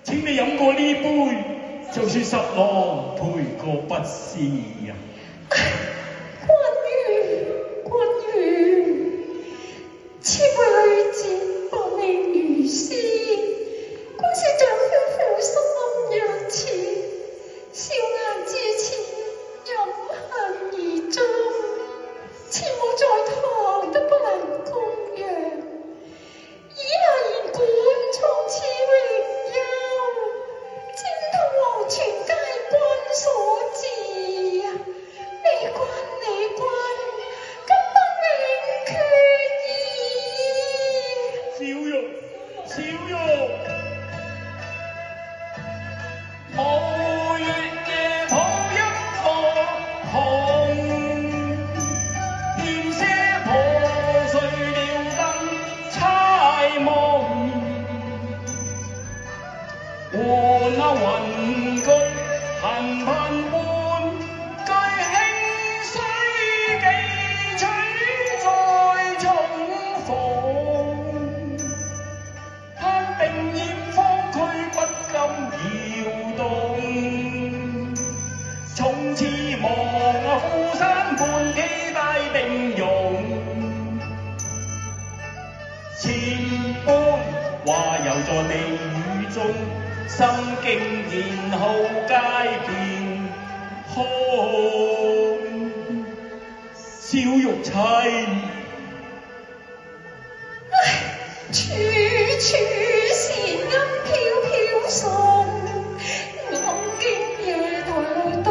請你飲過呢杯，就算十郎賠個不是呀。君如，此輩女子薄命如斯，官司長夫婦心若此，笑顏至此，飲恨而終，慈母在堂都不能供養，以下言管從此永休，征討黃泉皆君所致呀，離君今不永決意。小玉，無月夜抱一顆紅，添些破碎了燈猜夢，換那雲句頻頻換句輕水幾取再重逢，他定豔芳軀不禁搖動，從此望富山畔幾大定容，千般話遊在地雨中，心經然後皆變空。小玉妻，處處是音飄飄送，暗經夜台東。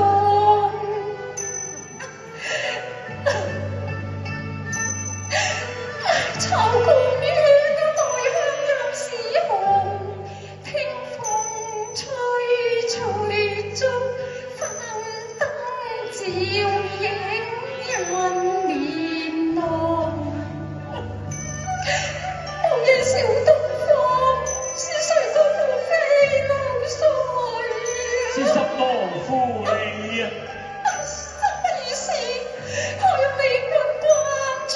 秋光遠，內香入市紅，聽風吹翠竹，分燈照影人面濃。午夜小東方，是誰在呼飛流水？是十郎夫你啊！什麼意思？何有美君關注？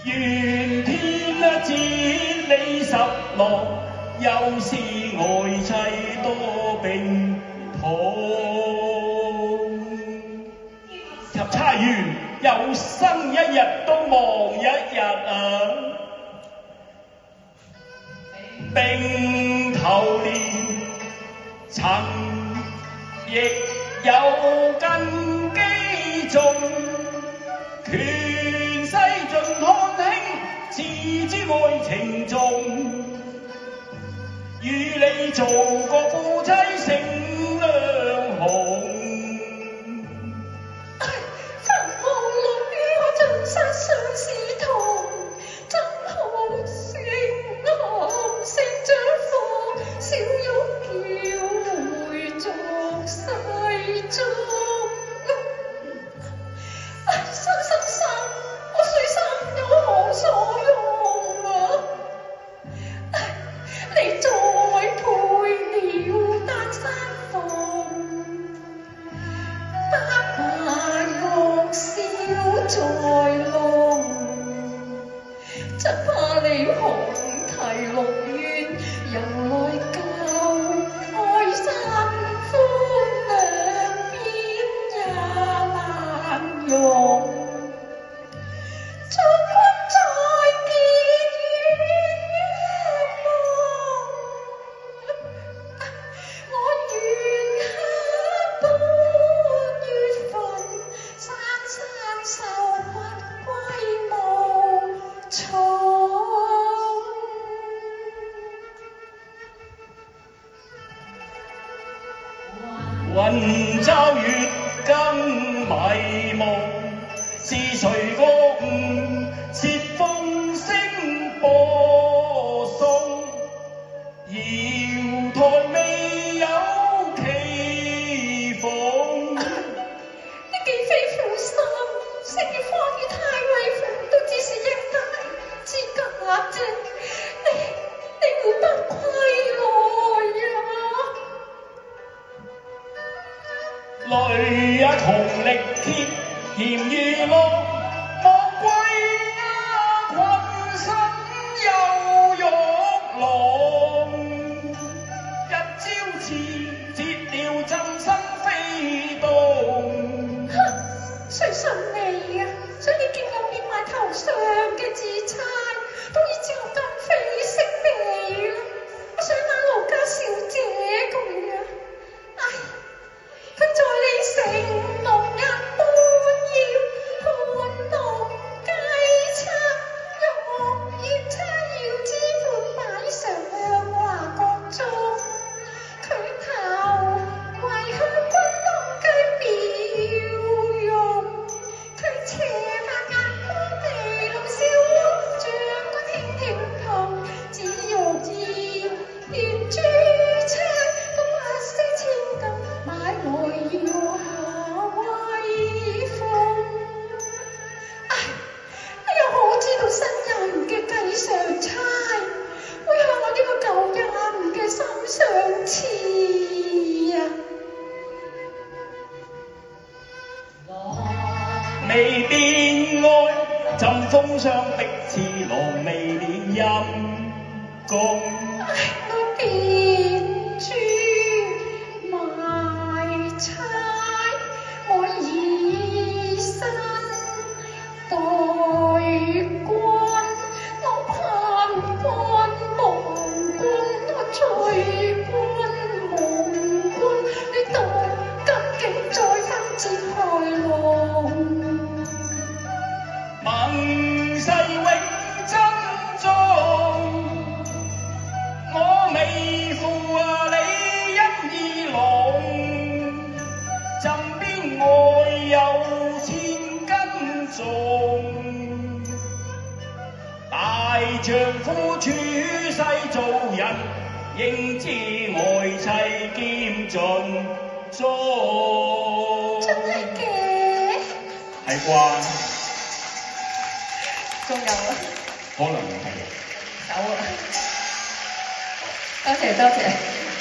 願天指你十郎，又是愛妻多病痛。及差園有生一日都忘一日啊！並頭連曾亦有根基種，權勢盡看輕，自知愛情重，與你做個夫妻勝兩紅。墳墓裏可盡失相思痛，怎好聲聲將火，小玉叫回逐世中。生，我水生有何所用啊？你再配了單山鳳，不怕玉簫在籠，只怕你紅提綠鳶，又來教愛新歡兩邊也難容。祝君再見月夢，我願下半月份，山瘦不歸無從。雲罩月更迷夢，是誰覺悟？竊風聲播送，瑤台未有棋逢。你既非負心，成日花與太尉府都只是一介之價啫，你會不歸來呀？淚也同力竭，嫌與樂，莫歸啊困離別愛，浸風霜逼刺狼未免陰公。我見豬賣差，我以身代君，我盼君望君，我醉君夢君，你當今竟再分節開浪。盟誓永珍重，我未負你音意濃，枕邊愛有千斤重。大丈夫處世做人，應知愛妻兼盡忠。真係嘅，係啩？仲有啊，可能係。有啊，多謝多謝。